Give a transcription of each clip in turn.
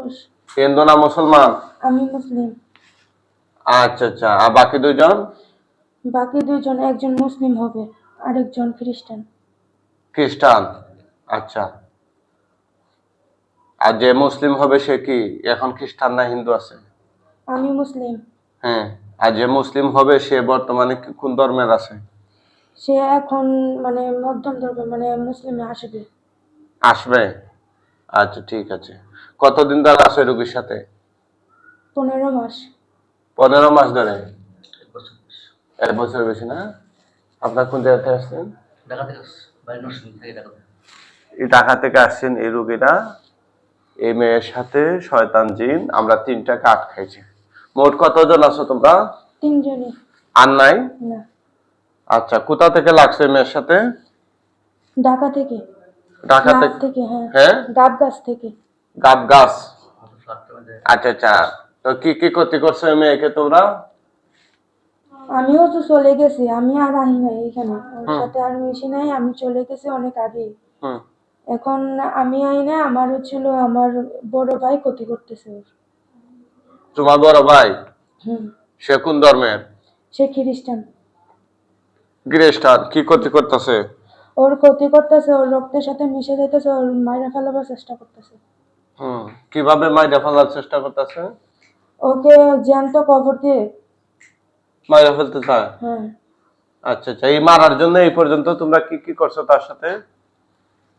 পুরুষ। হিন্দু না মুসলমান? আমি মুসলিম। আচ্ছা আচ্ছা, আর বাকি দুইজন? বাকি দুইজন, একজন মুসলিম হবে, আরেকজন খ্রিস্টান। খ্রিস্টান। আচ্ছা, আর যে মুসলিম হবে সে কি এখন খ্রিস্টান না হিন্দু আছে? আমি মুসলিম। হ্যাঁ, আর যে মুসলিম হবে সে বর্তমানে কোন ধর্মের আছে? সে এখন মানে মধ্যম ধর্মের, মানে মুসলিমে আসবে। আসবে। আচ্ছা ঠিক আছে। কতদিন ধরে আছে রোগীর সাথে? 15 মাস। 15 মাস ধরে? 1 বছর বেশি না? আপনার কোন জায়গা থেকে আসছেন? এই ঢাকা থেকে আসছেন এই রোগীরা। এই মেয়ের সাথে শয়তান জিন, আমরা 3টা কাঠ খাইছি। মোট কতজন আছো তোমরা? 3 জনই। আর নাই? না। আচ্ছা, কোথা থেকে লাগছে মেয়ের সাথে? ঢাকা থেকে। ঢাকা থেকে, হ্যাঁ। হ্যাঁ, গাব গাছ থেকে। গাব গাছ। আচ্ছা আচ্ছা, তো কি কি ক্ষতি করছো এই মেয়েকে তোমরা? আমিও তো চলে গেছি, আমি আর আহি নাই এখানে, ওর সাথে আর মিশি নাই, আমি চলে গেছি অনেক আগে। এখন আমি আই না, আমার হচ্ছিল আমার বড় ভাই ক্ষতি করতেছে ওর। তোমার বড় ভাই? হুম। সে কোন ধর্মের? সে খ্রিস্টান। খ্রিস্টান। কি ক্ষতি করতেছে? ওর ক্ষতি করতেছে, ওর রক্তের সাথে মিশে যাইতেছে, ওর মাইরা ফেলাবার চেষ্টা করতেছে। কিভাবে মাইরা ফেলার চেষ্টা করতেছে? ওকে জ্যান্ত কবর দিয়ে মাইরা ফেলতে চায়? হ্যাঁ। আচ্ছা আচ্ছা, এই মারার জন্য এই পর্যন্ত তোমরা কি কি করছো তার সাথে?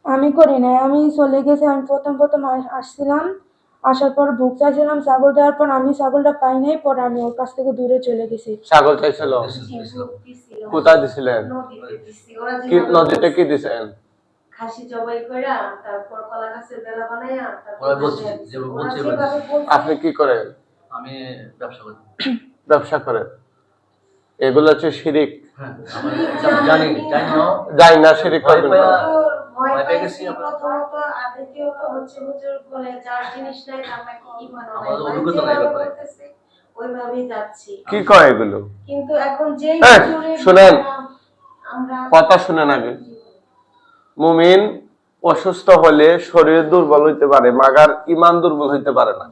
আমি করি নাই, আমি চলে গেছি। আমি প্রথম প্রথম আসছিলাম, আসার পর ভোগ চাইছিলাম ছাগল দেওয়ার পর, আমি ছাগলটা পাই নাই, পরে আমি ওর কাছ থেকে দূরে চলে গেছি। ছাগল চাইছিল? কোথায় দিছিলেন? কি নদীতে কি দিছেন? খাসি জবাই কইরা তারপর কলা গাছের বেলা বানায়া ওরা বলছি যে বলছে আপনি কি করেন? আমি ব্যবসা করি। ব্যবসা করেন? এগুলো হচ্ছে শিরিক। হ্যাঁ, আমি জানি জানি না শিরিক করবেন না। ভয় পেয়েছি প্রথমত, আর দ্বিতীয়ত হচ্ছে হুজুর বলে যার জিনিস নাই তার নাকি ঈমান নাই। আমাদের অভিজ্ঞতা নাই ব্যাপারে। ওইভাবেই যাচ্ছি। কি কয় এগুলো? কিন্তু এখন যেই শুনেন, আমরা কথা শুনেন আগে। মুমিন অসুস্থ হলে শরীর দুর্বল হইতে পারে, মাগার ঈমান দুর্বল হইতে পারে না।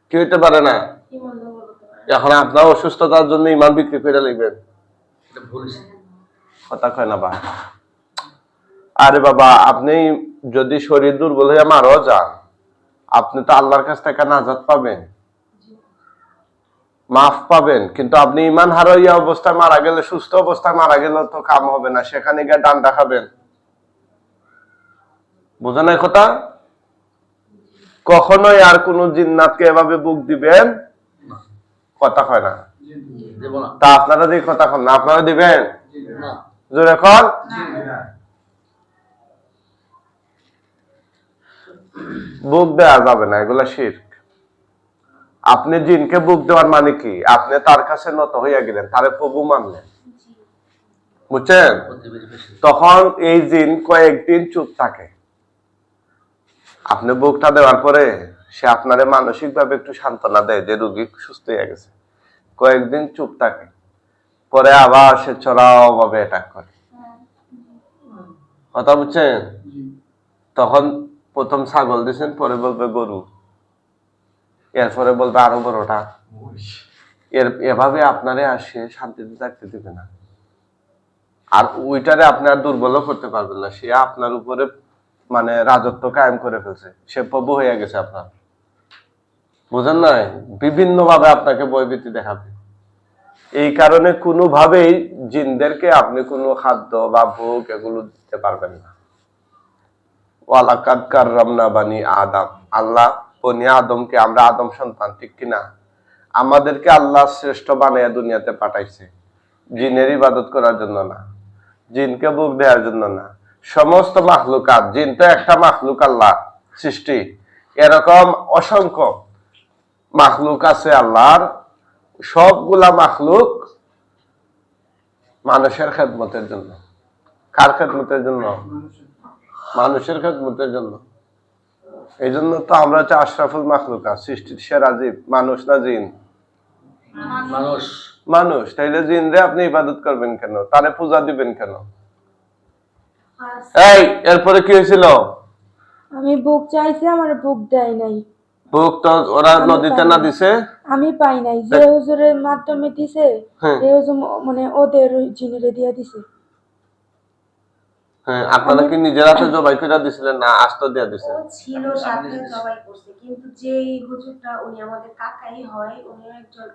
কি হইতে পারে না? ঈমান দুর্বল হতে পারে। এখন আপনার অসুস্থতার জন্য ঈমান বিক্রি করে লিখবেন? এটা ভুল। কথা কয় না ভাই। আরে বাবা, আপনি যদি শরীর দুর্বল হয়ে মারাও যান, আপনি তো আল্লাহর কাছ থেকে নাজাত পাবেন, মাফ পাবেন। কিন্তু আপনি ঈমান হারাইয়া অবস্থায় মারা গেলে, সুস্থ অবস্থায় মারা গেলে তো কাম হবে না, সেখানে গিয়ে ডান্ডা খাবেন। বুঝেন এই কথা? কখনোই আর কোন জিন্নাতকে এভাবে বুক দিবেন? কথা কয় না। তা আপনারা যে কথা কন না, আপনারা দিবেন? জোরে কন। বুক দেওয়া যাবে না, এগুলা শিরক। আপনি জিনকে বুক দেওয়ার মানে কি? আপনি তার কাছে নত হইয়া গেলেন, তারে প্রভু মানলেন, বুঝছেন? তখন এই জিন কয়েকদিন চুপ থাকে। আপনি বুকটা দেওয়ার পরে সে আপনারে মানসিক ভাবে একটু সান্ত্বনা দেয় যে রোগী সুস্থ হয়ে গেছে, কয়েকদিন চুপ থাকে, পরে আবার সে চড়াও ভাবে অ্যাটাক করে। কথা বুঝছেন? তখন প্রথম ছাগল দিচ্ছেন, পরে বলবে গরু, এরপরে বলবে আরো বড়টা। এভাবে আপনারে আসে শান্তিতে থাকতে দিবে না। আর ওইটারে আপনার দুর্বল করতে পারবেন না। সে আপনার উপরে মানে রাজত্ব কায়েম করে ফেলছে, সে প্রভু হয়ে গেছে আপনার। বুঝেন নাই? বিভিন্ন ভাবে আপনাকে ভয়ভীতি দেখাবে। এই কারণে কোনোভাবেই জিনদেরকে আপনি কোনো খাদ্য বা ভোগ এগুলো দিতে পারবেন না। ওয়ালাকাদ কাররামনা বানি আদম, আল্লাহ বনি আদমকে, আমরা আদম সন্তান, ঠিক কিনা? আমাদেরকে আল্লাহ শ্রেষ্ঠ বানাইয়া দুনিয়াতে পাঠাইছে জিনের ইবাদত করার জন্য না, জিনকে বুক দেওয়ার জন্য না। সমস্ত মাখলুকাত, জিন তো একটা মাখলুক, আল্লাহ সৃষ্টি। এরকম অসংখ্য মাখলুক আছে আল্লাহর। সবগুলা মাখলুক মানুষের খেদমতের জন্য। কার খেদমতের জন্য? মানুষের খেদমতের জন্য। এই জন্য তো আমরা হচ্ছে আশরাফুল মাখলুকাত, সৃষ্টির সেরা জীব। মানুষ না জিন? মানুষ। মানুষ। তাইলে জিনরে আপনি ইবাদত করবেন কেন? তারে পূজা দিবেন কেন? এই এরপরে কি হয়েছিল? আমি বুক চাইছি, আমার বুক দেয় নাই। হুক তো ওরা আমি নদীতে পাই না নাই। দিছে? আমি পাই নাই, যে হুজুরের মাধ্যমে দিছে হ্যাঁ এই হুজুর মানে ওদের জিনিরে দিয়ে দিছে। হ্যাঁ, আপনারা কি নিজের হাতে জবাই করে দিছিলেন না আস্ত দিয়ে ও দিছেন? ছিল সাথে জবাই করছে, কিন্তু যেই হুজুরটা উনি আমাদের কাকাই হয়, উনি একজন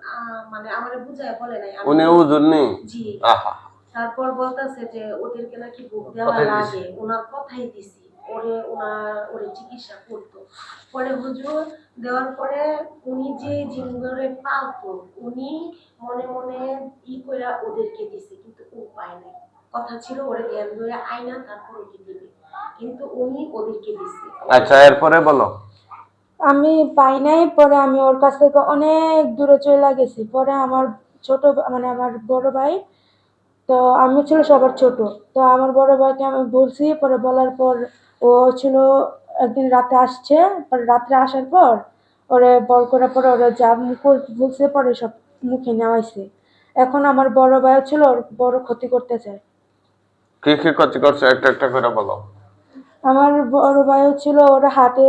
মানে আমারে বুঝায় বলে নাই আমি উনি হুজুর নি? জি। আহা, তারপর বলতেছে যে ওদেরকে নাকি ভোগ দেওয়া কথাই লাগে, দিছে। ওনার কথাই দিছি, ওরে চিকিৎসা করতো। পরে হুজুর দেওয়ার পরে উনি যে জিনগুলোরে পালতো, উনি মনে মনে কইরা ওদেরকে দিছে, কিন্তু ও পায় নাই। কথা ছিল ওরে জ্ঞান ধরে আয়না তারপর ওকে দিবে, কিন্তু উনি ওদেরকে দিছে। আচ্ছা এরপরে বলো। আমি পাই নাই, পরে আমি ওর কাছ থেকে অনেক দূরে চলে গেছি। পরে আমার ছোট মানে আমার বড় ভাই, তো আমি ছিল সবার ছোট, তো আমার বড় ভাইকে আমি বলছি, পরে বলার পর ও ছিল একদিন রাতে আসছে, পরে রাত্রে আসার পর ওরে বল করার পরে ওরা যা মুখ বলছে পরে সব মুখে নেওয়াইছে। এখন আমার বড় ভাই ছিল ওর বড় ক্ষতি করতে চায়। কি কি ক্ষতি করছে একটা একটা করে বলো। আমার বড় ভাই ছিল ওর হাতে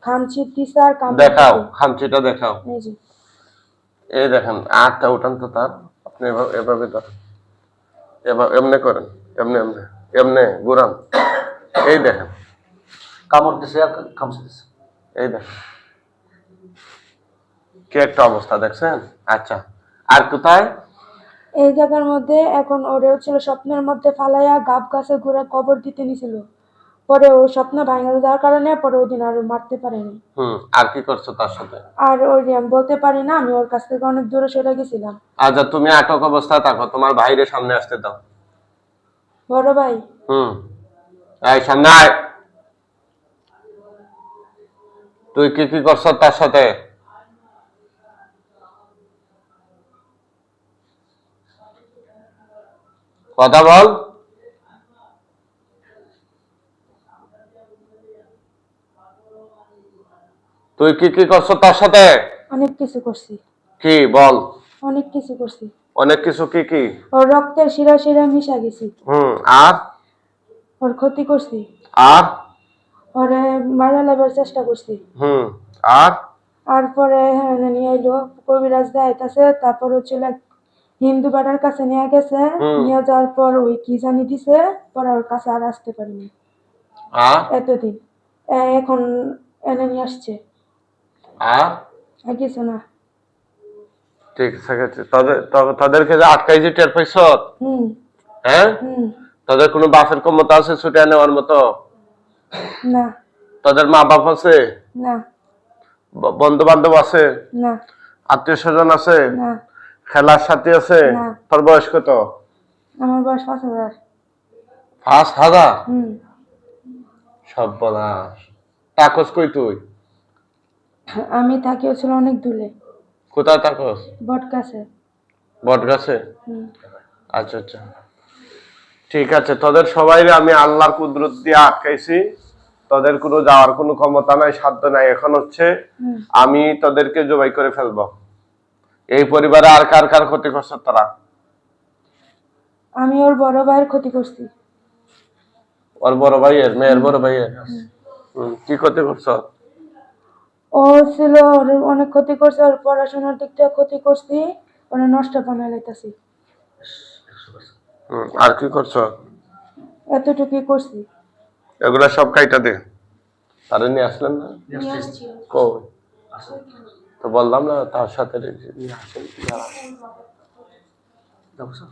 খামচি দিছে আর কামড় দেখাও, দিছে। খামচিটা দেখাও। এই যে এই দেখেন আটটা উঠান তো তার। আপনি এভাবে ধরেন, এভাবে এমনি করেন, এমনি এমনি এমনি ঘুরান। এই দেখেন, কামড় দিছে আর খামচে দিছে। এই দেখেন কি একটা অবস্থা দেখছেন। আচ্ছা আর কোথায়? এই জায়গার মধ্যে এখন ওরেও ছিল স্বপ্নের মধ্যে ফালাইয়া গাব গাছে ঘুরে কবর দিতে নিছিল। পরে ও স্বপ্ন ভাঙা যাওয়ার কারণে পরে ওই দিন আর মারতে পারেনি। আর কি করছো তার সাথে? আর ওই আমি বলতে পারি না, আমি ওর কাছ থেকে অনেক দূরে সরে গেছিলাম। আচ্ছা তুমি আটক অবস্থায় থাকো, তোমার ভাইরে সামনে আসতে দাও। বড় ভাই, হুম এই সামনে আয়। তুই কি কি করছ তার সাথে? কথা বল। তুই কি কি করছ তার সাথে? অনেক কিছু করছি, কি বল। অনেক কিছু করছি। অনেক কিছু কি কি? ওর রক্তের শিরা শিরা মিশা গেছি, আর ওর ক্ষতি করছি, আর ওরে মারা লেবার চেষ্টা করছি। হুম আর আর পরে হ্যাঁ নিয়ে এলো কবিরাজ দেখাইতেছে, তারপর হচ্ছিল এক হিন্দু বেটার কাছে নিয়ে গেছে। হুম নিয়ে যাওয়ার পর ওই কি জানি দিছে, পরে ওর কাছে আর আসতে পারিনি আর এতদিন। এখন এনে নিয়ে আসছে, আর আর কিছু না। ঠিক আছে ঠিক আছে। তাদেরকে যে আটকাইছে টের পাইছ? হুম হ্যাঁ, হুম। তাদের কোনো বাপের ক্ষমতা আছে ছুটে নেওয়ার মতো? না তাদের মা বাপ আছে? না বন্ধু বান্ধব আছে? না আত্মীয় স্বজন আছে? না খেলার সাথী আছে? না। তোর বয়স কত? আমার বয়স 5,000। 5,000? হুম। সব বলাস। তাকস কই তুই? আমি থাকি হচ্ছিল অনেক দূরে, কোথায় তাকস? বট গাছে। বট গাছে? হুম। আচ্ছা আচ্ছা ঠিক আছে। তোদের সবাই আমি আল্লাহর কুদরত দিয়ে আটকাইছি। তোদের কোনো যাওয়ার কোনো ক্ষমতা নাই, সাধ্য নাই। এখন হচ্ছে হুম। আমি তোদেরকে জবাই করে ফেলবো। এই পরিবারে আর কার কার ক্ষতি করছে তারা? আমি ওর বড় ভাইয়ের ক্ষতি করছি। ওর বড় ভাইয়ের, মেয়ের বড় ভাইয়ের? কি ক্ষতি করছ? ও ছিল ওর অনেক ক্ষতি করছে, ওর পড়াশোনার দিক থেকে ক্ষতি করছি, ওরা নষ্ট বানাই লাইতাছি। 100%। আর কি করছ? এতটুকুই করছি। এগুলা সব কাইটা দে। তারা নিয়ে আসলেন না? নিয়ে আসছিল। কই? আসো। তো বললাম না তার সাথে নিয়ে আসেন যারা। দেখছো?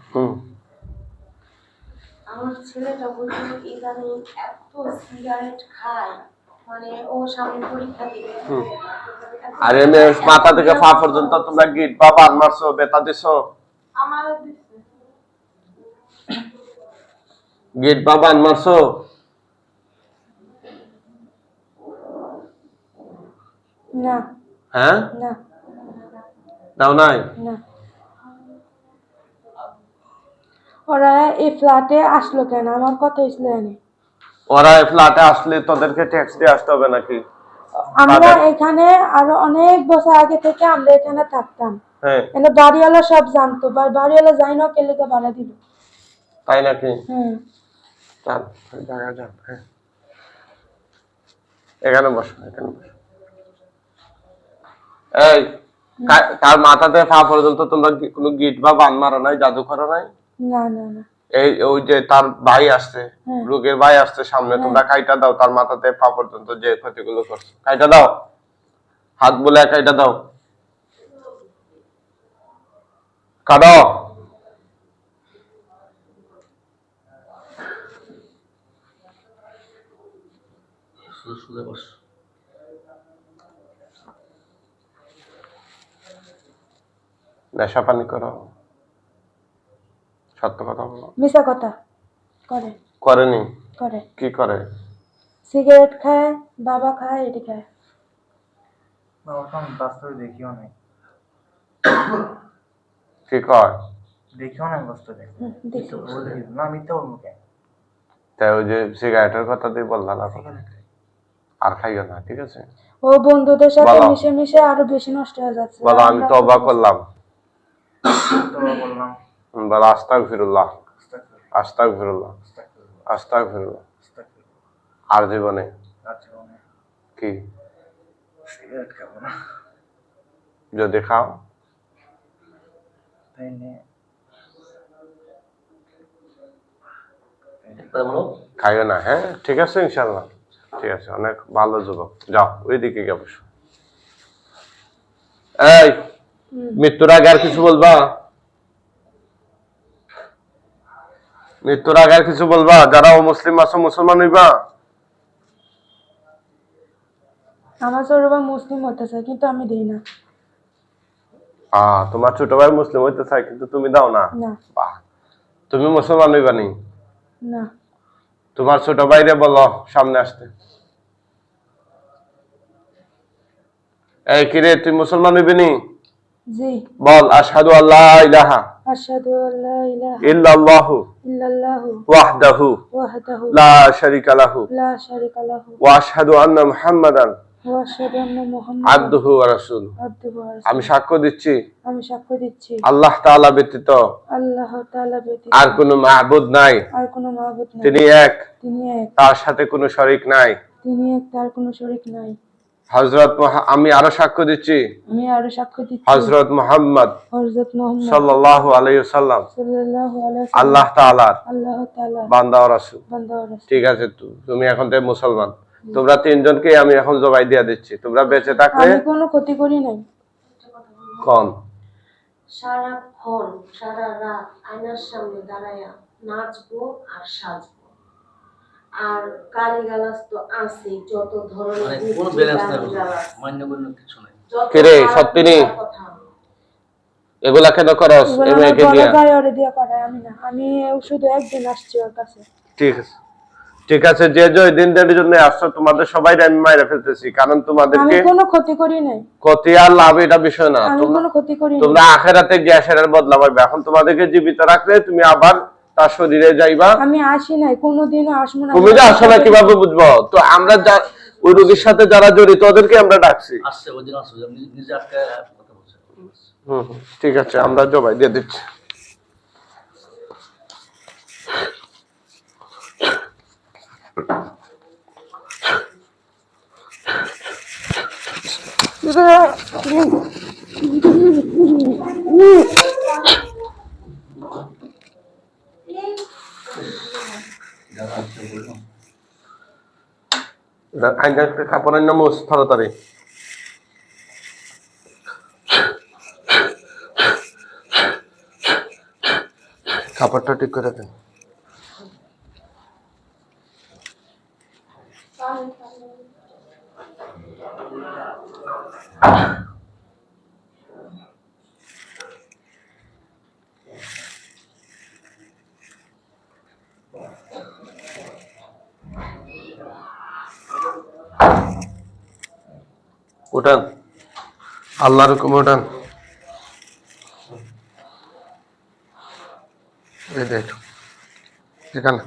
আমার ছেলেটা বলছিল ইদানিং এত সিগারেট খায়, মানে ও সামনে পরীক্ষা দিবে। আর এমনি মাথা থেকে পা পর্যন্ত তোমরা গিট বা বান মারছো, বেতা দিছো? আমার দিচ্ছে। গিট বা বান মারছো? না হ্যাঁ, না দাও নাই? না। ওরা এই ফ্ল্যাটে আসলো কেন, আমার কথা হয়েছিল জানি। ওরা এই ফ্ল্যাটে আসলে তোদেরকে ট্যাক্স দিয়ে আসতে হবে নাকি? আমরা এখানে আরো অনেক বছর আগে থেকে আমরা এখানে থাকতাম। হ্যাঁ এখানে বাড়িওয়ালা সব জানতো, বাড়িওয়ালা যাই না কে লেগে ভাড়া দিল। তাই নাকি? হুম। চল জায়গা যান। হ্যাঁ এখানে বসো, এখানে বসো। এই তার মাথাতে পা পর্যন্ত তোমরা কোনো গিট বা বান মারো নাই, জাদু করো নাই? না না না। এই ওই যে তার ভাই আসছে, হ্যাঁ। রোগের ভাই আসছে সামনে, তোমরা কাইটা দাও তার মাথাতে পা পর্যন্ত যে ক্ষতিগুলো করছে, কাইটা দাও, হাত বলে কাইটা দাও, কাটো। শুধু বস। নেশা পানি করো, সত্য কথা বলো। মিশা কথা করে। করেনি? করে। কি করে? সিগারেট খায়, বাবা খায়, এটি খায়। বাবা বাস্তবে দেখিও নাই। কি কয়? দেখিও নাই বাস্তবে। দেখি। না মিথ্যা বলবো কেন? তাই ওই যে সিগারেটের কথা দিয়ে বললাম না, আর খাইও না, ঠিক আছে? ও বন্ধুদের সাথে বলো। মিশে মিশে আরো বেশি নষ্ট হয়ে যাচ্ছে। বলো আমি তওবা করলাম। তওবা বললাম। বলো আস্তাগফিরুল্লাহ, আস্তাগফিরুল্লাহ, আস্তাগফিরুল্লাহ। আর জীবনে কি সিগারেট খাবো না। যদি খাও তাইলে বলো। খাইও না, হ্যাঁ ঠিক আছে ইনশাল্লাহ, ঠিক আছে, অনেক ভালো যুবক, যাও ওইদিকে গিয়ে বসো। এই মৃত্যুর আগে আর কিছু বলবা? মৃত্যুর আগে আর কিছু বলবা? যারা মুসলিম আছো মুসলমান হইবা? আমার ছোট ভাই মুসলিম হতে চায় কিন্তু আমি দেই না। তোমার ছোট ভাই মুসলিম হইতে চায় কিন্তু তুমি দাও না? না। বাহ, তুমি মুসলমান হইবা নি? না। তোমার ছোট ভাইরে বলো সামনে আসতে। এই কিরে তুই মুসলমান হইবি নি? জি। বল আশহাদু আল্লা ইলাহা আশহাদু আল্লা ইলাহা ইল্লাল্লাহু ইল্লাল্লাহু ওয়াহদাহু ওয়াহদাহু লা শারীকা লাহু লা শারিকা লাহু ওয়া আশহাদু আন্না মুহাম্মাদান ওয়া আশহাদু আন্না মুহাম্মাদান আবদুহু ওয়া রাসূলুহু। আবদুহু ওয়া রাসূলুহু। আমি সাক্ষ্য দিচ্ছি আমি সাক্ষ্য দিচ্ছি আল্লাহ তাআলা ব্যতীত আল্লাহ তাআলা ব্যতীত আর কোনো মাবুদ নাই, আর কোনো মাবুদ নাই। তিনি এক, তিনি এক, তার সাথে কোনো শরীক নাই। তিনি এক, তার কোনো শরীক নাই। আমি আরো সাক্ষ্য দিচ্ছি আমি আরো সাক্ষ্য দিচ্ছি হযরত মুহাম্মদ হযরত মুহাম্মদ সাল্লাল্লাহু আলাইহি ওয়াসাল্লাম সাল্লাল্লাহু আলাইহি ওয়াসাল্লাম আল্লাহ তাআলার আল্লাহ তাআলা বান্দা ও রাসূল। বান্দা ও রাসূল। ঠিক আছে, তুমি এখন থেকে মুসলমান। তোমরা তিনজনকে আমি এখন জবাই দিয়ে দিচ্ছি, তোমরা বেঁচে থাকলে। আমি কোনো ক্ষতি করি নাই। কোন সারাক্ষণ সারা রাত আয়নার সামনে দাঁড়ায়া নাচবো আর সাজবো, আর গালিগালাজ তো আছে, যত ধরনের মানে কোনো ব্যালেন্স নাই, গালিগালাজ, মান্য কোনো কিছু নাই। যত কিরে, খারাপ সত্যি নি? কথা। এগুলা কেন করস? এগুলো এই আমার মেয়েকে বড় দিয়া। ভাই ওরে দিয়া করে, আমি না। আমি শুধু একদিন আসছি ওর কাছে। ঠিক আছে, ঠিক আছে, যে যে দিন দেড় জন্য আসছো তোমাদের সবাই আমি মাইরা ফেলতেছি, কারণ আমি তোমাদেরকে কোনো ক্ষতি করি নাই। ক্ষতি আর লাভ এটা বিষয় না। আমি কোনো ক্ষতি করি নাই। তোমরা আখেরাতে গ্যাসের বদলা পাইবে। এখন তোমাদেরকে জীবিত রাখলে তুমি আবার তার শরীরে যাইবা। আমি আসি নাই, কোনোদিনও আসবো না। তুমি যে আসো না কিভাবে বুঝবো? তো আমরা ওই রোগীর সাথে যারা জড়িত ওদেরকে আমরা ডাকছি। আসছে ওই দিন আসছে, নিজে আটকে কথা বলছে। ঠিক আছে, আমরা জবাই দিয়ে দিচ্ছি। কাপড়ের নাম তাড়াতাড়ি। কাপড়টা ঠিক করে দেন। উঠান, আল্লাহর হুকুম উঠান। এই দেখ এখানে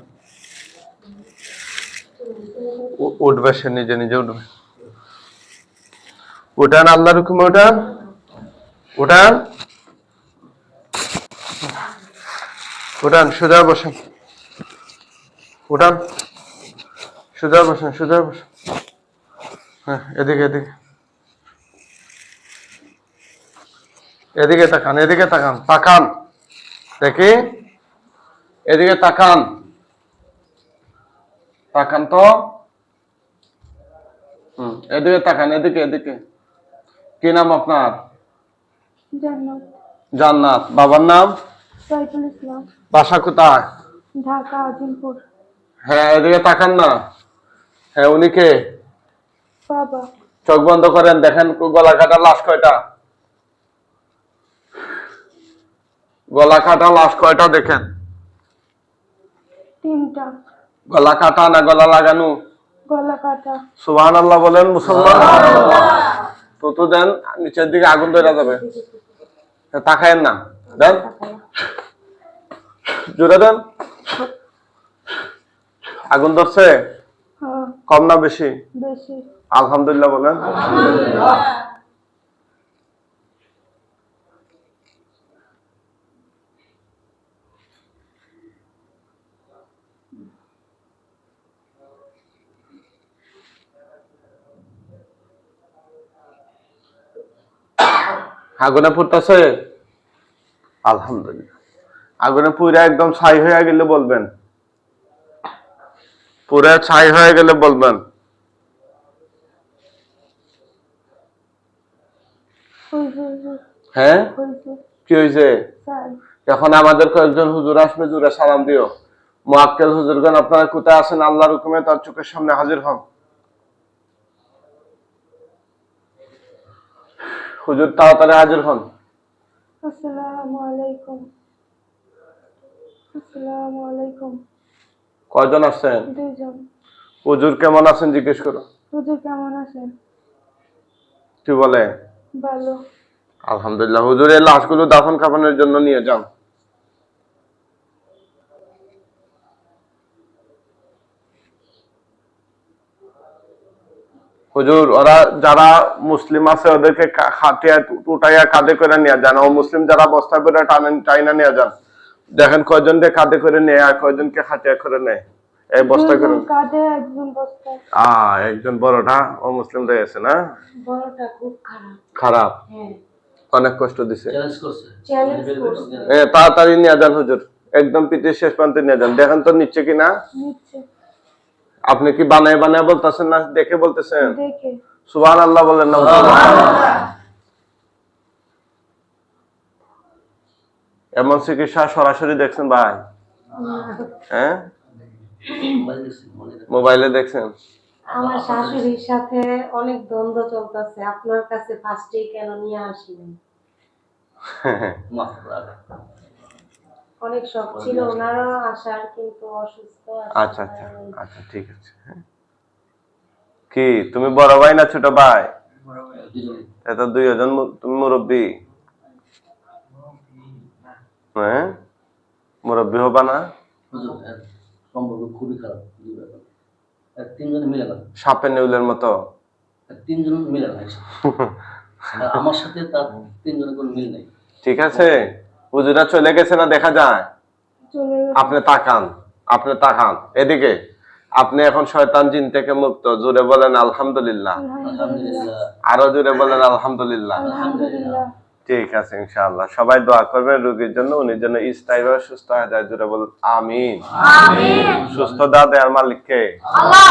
উঠবে, সে নিজে নিজে উঠবে। উঠান, আল্লাহর হুকুম উঠান, উঠান, উঠান, সোজা বসেন, উঠান, সোজা বসেন, সোজা বসেন। হ্যাঁ, এদিকে এদিকে। এদিকে তাকান, এদিকে তাকান, তাকান দেখি, এদিকে তাকান, তাকান তো। এদিকে তাকান, এদিকে এদিকে। কি নাম আপনার? জান্নাত। জান্নাত। বাবার নাম? সাইফুল ইসলাম। বাসা কোথায়? ঢাকা আজিমপুর। হ্যাঁ, এদিকে তাকান না। হ্যাঁ, উনি কে? বাবা। চোখ বন্ধ করেন, দেখেন গলা কাটা লাশ কয়টা? গলা কাটা লাশ কয়টা দেখেন? 3টা। গলা কাটা না গলা লাগানো? গলা কাটা। সুবহানাল্লাহ বলেন মুসলমান। তো দেন, নিচের দিকে আগুন ধরে যাবে। তাকায়েন না, দেন জোরে দেন। আগুন ধরছে? হ্যাঁ। কম না বেশি? বেশি। আলহামদুলিল্লাহ বলেন। আগুনে পুড়তেছে? আলহামদুলিল্লাহ। আগুনে পুড়ে একদম ছাই হয়ে গেলে বলবেন, পুরে ছাই হয়ে গেলে বলবেন। হ্যাঁ, কি হয়েছে? এখন আমাদের কয়েকজন হুজুর আসবে, জুড়ে সালাম দিও। মুআক্কেল হুজুরগণ আপনারা কোথায় আছেন? আল্লাহর হুকুমে তার চোখের সামনে হাজির হন। হুজুর তাড়াতাড়ি হাজির হন। আসসালামু আলাইকুম। আসসালামু আলাইকুম। কয়জন আসছেন? 2 জন। হুজুর কেমন আছেন জিজ্ঞেস করো। হুজুর কেমন আছেন? কি বলে? ভালো। আলহামদুলিল্লাহ। হুজুর এই লাশগুলো দাফন কাফনের জন্য নিয়ে যান। হুজুর ওরা যারা মুসলিম আছে ওদেরকে খাটিয়া উঠাইয়া কাঁধে করে নিয়ে যান। ও মুসলিম যারা বস্তা করে টাইনা নিয়ে যান। দেখেন কয়জনকে কাঁধে করে নেয় আর কয়জনকে খাটিয়া করে নেয়। এই বস্তা করে কাঁধে, একজন বস্তায়। একজন বড়টা ও মুসলিম রয়েছে না? বড়টা খুব খারাপ। খারাপ? হ্যাঁ। অনেক কষ্ট দিছে। চ্যালেঞ্জ করছে। তাড়াতাড়ি নিয়ে যান হুজুর, একদম পিঠের শেষ প্রান্তে নিয়ে যান। দেখেন তো নিচ্ছে কিনা। নিচ্ছে। আপনি কি বানায় বানায় বলতেছেন না দেখে বলতেছেন? দেখে। সুবহানাল্লাহ বলেন না। এমন চিকিৎসা সরাসরি দেখছেন ভাই? হ্যাঁ, মোবাইলে দেখছেন? আমার শাশুড়ির সাথে অনেক দ্বন্দ্ব চলতেছে, আপনার কাছে ফার্স্টেই কেন নিয়ে আসিনি। অনেক শখ ছিল ওনারও আসার, কিন্তু অসুস্থ। আচ্ছা আচ্ছা আচ্ছা, ঠিক আছে। কি তুমি বড় ভাই না ছোট ভাই? এত 2 জন, তুমি মুরব্বী? হ্যাঁ, মুরব্বী হবা না? সম্পর্ক খুবই খারাপ। 3 জন মিলে না, সাপে নেউলের মতো। 3 জন মিলে না। আমার সাথে তার 3 জনের কোনো মিল নেই। ঠিক আছে, হুজুরা চলে গেছে না দেখা যায়? আপনি তাকান, আপনি তাকান এদিকে। আপনি এখন শয়তান জিন থেকে মুক্ত। জোরে বলেন আলহামদুলিল্লাহ। আলহামদুলিল্লাহ। আরো জোরে বলেন আলহামদুলিল্লাহ। আলহামদুলিল্লাহ। ঠিক আছে, ইনশাআল্লাহ সবাই দোয়া করবেন রোগীর জন্য, উনি যেন স্থায়ীভাবে সুস্থ হয়ে যায়। জোরে বলেন আমিন। সুস্থতা দেওয়ার মালিক কে? আল্লাহ।